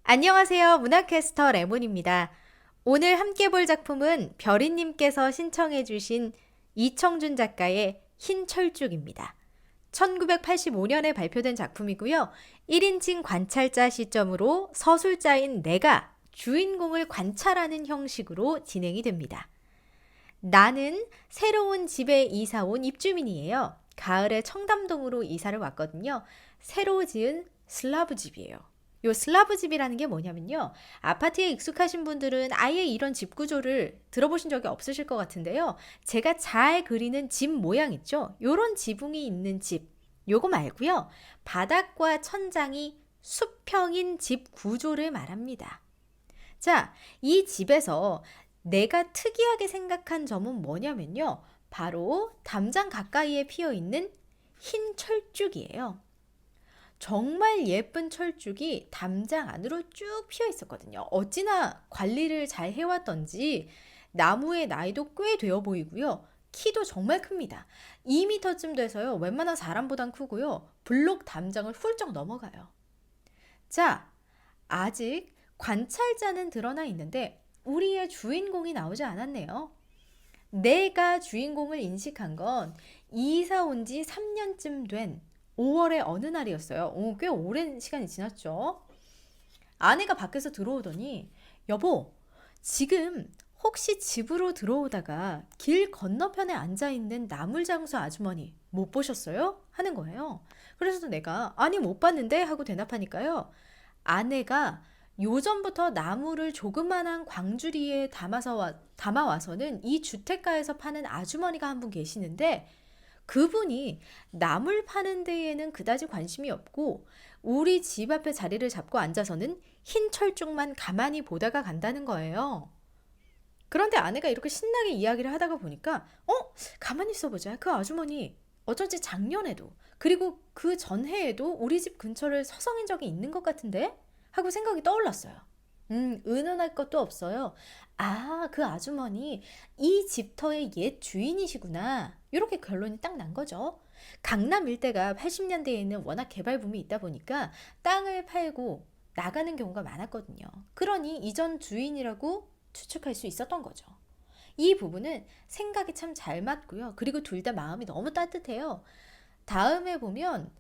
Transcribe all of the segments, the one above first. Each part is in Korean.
안녕하세요. 문화캐스터 레몬입니다. 오늘 함께 볼 작품은 별이님께서 신청해주신 이청준 작가의 흰 철쭉입니다. 1985년에 발표된 작품이고요. 1인칭 관찰자 시점으로 서술자인 내가 주인공을 관찰하는 형식으로 진행이 됩니다. 나는 새로운 집에 이사 온 입주민이에요. 가을에 청담동으로 이사를 왔거든요. 새로 지은 슬라브 집이에요. 요 슬라브 집이라는 게 뭐냐면요. 아파트에 익숙하신 분들은 아예 이런 집 구조를 들어보신 적이 없으실 것 같은데요. 제가 잘 그리는 집 모양 있죠? 요런 지붕이 있는 집. 요거 말고요. 바닥과 천장이 수평인 집 구조를 말합니다. 자, 이 집에서 내가 특이하게 생각한 점은 뭐냐면요. 바로 담장 가까이에 피어 있는 흰 철쭉이에요. 정말 예쁜 철쭉이 담장 안으로 쭉 피어 있었거든요. 어찌나 관리를 잘 해왔던지 나무의 나이도 꽤 되어 보이고요. 키도 정말 큽니다. 2m쯤 돼서요. 웬만한 사람보단 크고요. 블록 담장을 훌쩍 넘어가요. 자, 아직 관찰자는 드러나 있는데 우리의 주인공이 나오지 않았네요. 내가 주인공을 인식한 건 이사 온 지 3년쯤 된 5월의 어느 날이었어요. 꽤 오랜 시간이 지났죠. 아내가 밖에서 들어오더니 여보, 지금 혹시 집으로 들어오다가 길 건너편에 앉아있는 나물장수 아주머니 못 보셨어요? 하는 거예요. 그래서 내가 아니 못 봤는데 하고 대답하니까요. 아내가 요전부터 나무를 조그만한 광주리에 담아와서는 이 주택가에서 파는 아주머니가 한 분 계시는데 그분이 나물 파는 데에는 그다지 관심이 없고 우리 집 앞에 자리를 잡고 앉아서는 흰 철쭉만 가만히 보다가 간다는 거예요. 그런데 아내가 이렇게 신나게 이야기를 하다가 보니까 가만히 있어보자. 그 아주머니 어쩐지 작년에도 그리고 그 전해에도 우리 집 근처를 서성인 적이 있는 것 같은데? 하고 생각이 떠올랐어요. 은은할 것도 없어요. 아, 그 아주머니 이 집터의 옛 주인이시구나. 이렇게 결론이 딱 난 거죠. 강남 일대가 80년대에는 워낙 개발 붐이 있다 보니까 땅을 팔고 나가는 경우가 많았거든요. 그러니 이전 주인이라고 추측할 수 있었던 거죠. 이 부분은 생각이 참 잘 맞고요. 그리고 둘 다 마음이 너무 따뜻해요. 다음에 보면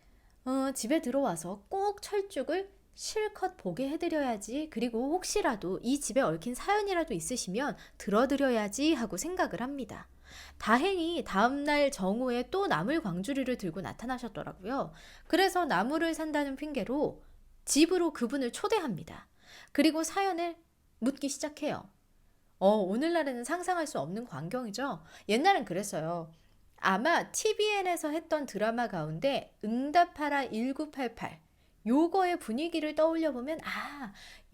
집에 들어와서 꼭 철쭉을 실컷 보게 해드려야지. 그리고 혹시라도 이 집에 얽힌 사연이라도 있으시면 들어드려야지 하고 생각을 합니다. 다행히 다음날 정오에 또 나물 광주리를 들고 나타나셨더라고요. 그래서 나물을 산다는 핑계로 집으로 그분을 초대합니다. 그리고 사연을 묻기 시작해요. 오늘날에는 상상할 수 없는 광경이죠. 옛날엔 그랬어요. 아마 TVN에서 했던 드라마 가운데 응답하라 1988 요거의 분위기를 떠올려 보면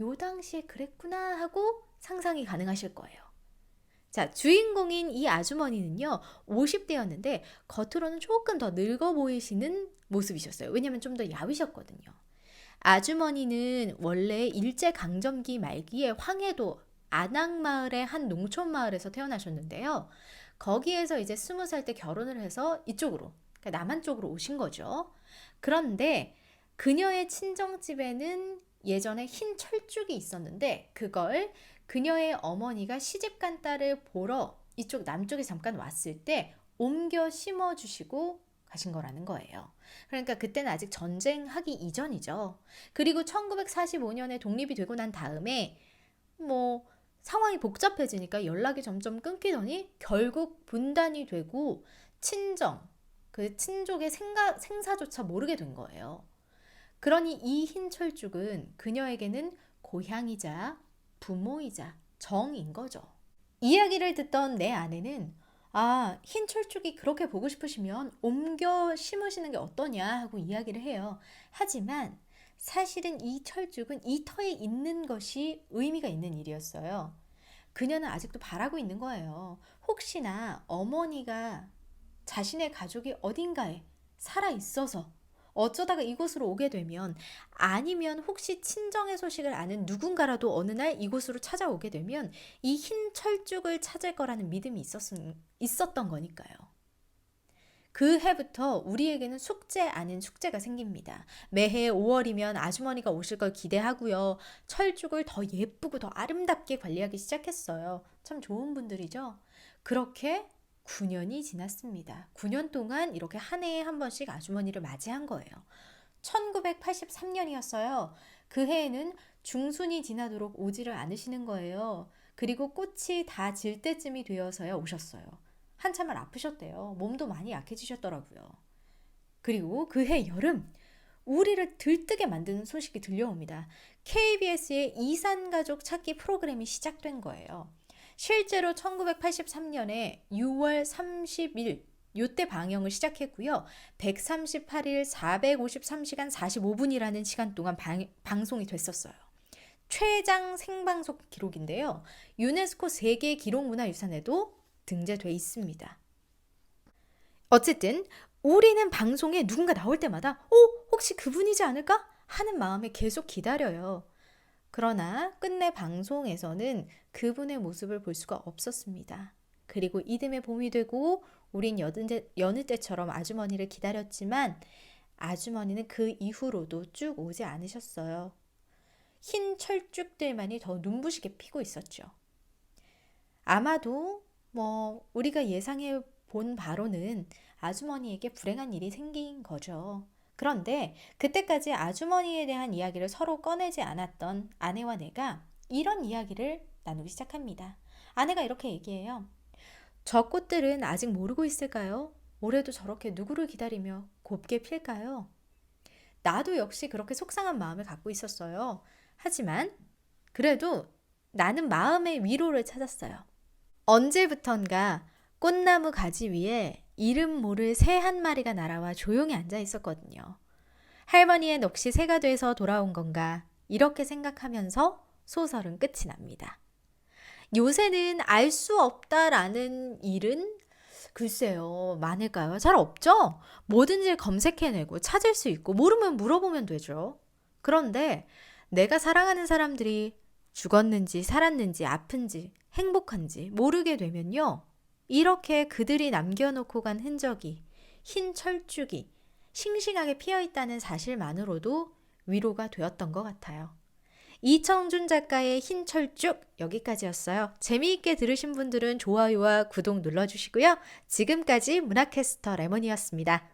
요 당시에 그랬구나 하고 상상이 가능하실 거예요. 자, 주인공인 이 아주머니는요. 50대였는데 겉으로는 조금 더 늙어 보이시는 모습이셨어요. 왜냐면 좀 더 야위셨거든요. 아주머니는 원래 일제강점기 말기에 황해도 안악마을의 한 농촌마을에서 태어나셨는데요. 거기에서 이제 20살 때 결혼을 해서 이쪽으로, 그러니까 남한 쪽으로 오신 거죠. 그런데 그녀의 친정집에는 예전에 흰 철쭉이 있었는데 그걸 그녀의 어머니가 시집간 딸을 보러 이쪽 남쪽에 잠깐 왔을 때 옮겨 심어주시고 가신 거라는 거예요. 그러니까 그때는 아직 전쟁하기 이전이죠. 그리고 1945년에 독립이 되고 난 다음에 뭐 상황이 복잡해지니까 연락이 점점 끊기더니 결국 분단이 되고 친정, 그 친족의 생사조차 모르게 된 거예요. 그러니 이 흰 철쭉은 그녀에게는 고향이자 부모이자 정인 거죠. 이야기를 듣던 내 아내는 흰 철쭉이 그렇게 보고 싶으시면 옮겨 심으시는 게 어떠냐 하고 이야기를 해요. 하지만 사실은 이 철쭉은 이 터에 있는 것이 의미가 있는 일이었어요. 그녀는 아직도 바라고 있는 거예요. 혹시나 어머니가 자신의 가족이 어딘가에 살아 있어서 어쩌다가 이곳으로 오게 되면 아니면 혹시 친정의 소식을 아는 누군가라도 어느 날 이곳으로 찾아오게 되면 이 흰 철쭉을 찾을 거라는 믿음이 있었던 거니까요. 그 해부터 우리에게는 숙제 아닌 숙제가 생깁니다. 매해 5월이면 아주머니가 오실 걸 기대하고요. 철쭉을 더 예쁘고 더 아름답게 관리하기 시작했어요. 참 좋은 분들이죠? 그렇게 9년이 지났습니다. 9년 동안 이렇게 한 해에 한 번씩 아주머니를 맞이한 거예요. 1983년이었어요. 그 해에는 중순이 지나도록 오지를 않으시는 거예요. 그리고 꽃이 다 질 때쯤이 되어서야 오셨어요. 한참을 아프셨대요. 몸도 많이 약해지셨더라고요. 그리고 그해 여름, 우리를 들뜨게 만드는 소식이 들려옵니다. KBS의 이산가족 찾기 프로그램이 시작된 거예요. 실제로 1983년에 6월 30일 요때 방영을 시작했고요. 138일 453시간 45분이라는 시간 동안 방송이 됐었어요. 최장 생방송 기록인데요. 유네스코 세계 기록문화유산에도 등재돼 있습니다. 어쨌든 우리는 방송에 누군가 나올 때마다 혹시 그분이지 않을까? 하는 마음에 계속 기다려요. 그러나 끝내 방송에서는 그분의 모습을 볼 수가 없었습니다. 그리고 이듬해 봄이 되고 우린 여느 때처럼 아주머니를 기다렸지만 아주머니는 그 이후로도 쭉 오지 않으셨어요. 흰 철쭉들만이 더 눈부시게 피고 있었죠. 아마도 우리가 예상해 본 바로는 아주머니에게 불행한 일이 생긴 거죠. 그런데 그때까지 아주머니에 대한 이야기를 서로 꺼내지 않았던 아내와 내가 이런 이야기를 나누기 시작합니다. 아내가 이렇게 얘기해요. 저 꽃들은 아직 모르고 있을까요? 올해도 저렇게 누구를 기다리며 곱게 필까요? 나도 역시 그렇게 속상한 마음을 갖고 있었어요. 하지만 그래도 나는 마음의 위로를 찾았어요. 언제부턴가 꽃나무 가지 위에 이름 모를 새 한 마리가 날아와 조용히 앉아 있었거든요. 할머니의 넋이 새가 돼서 돌아온 건가 이렇게 생각하면서 소설은 끝이 납니다. 요새는 알 수 없다라는 일은 글쎄요, 많을까요? 잘 없죠? 뭐든지 검색해내고 찾을 수 있고 모르면 물어보면 되죠. 그런데 내가 사랑하는 사람들이 죽었는지 살았는지 아픈지 행복한지 모르게 되면요. 이렇게 그들이 남겨놓고 간 흔적이 흰 철쭉이 싱싱하게 피어있다는 사실만으로도 위로가 되었던 것 같아요. 이청준 작가의 흰 철쭉 여기까지였어요. 재미있게 들으신 분들은 좋아요와 구독 눌러주시고요. 지금까지 문화캐스터 레몬이었습니다.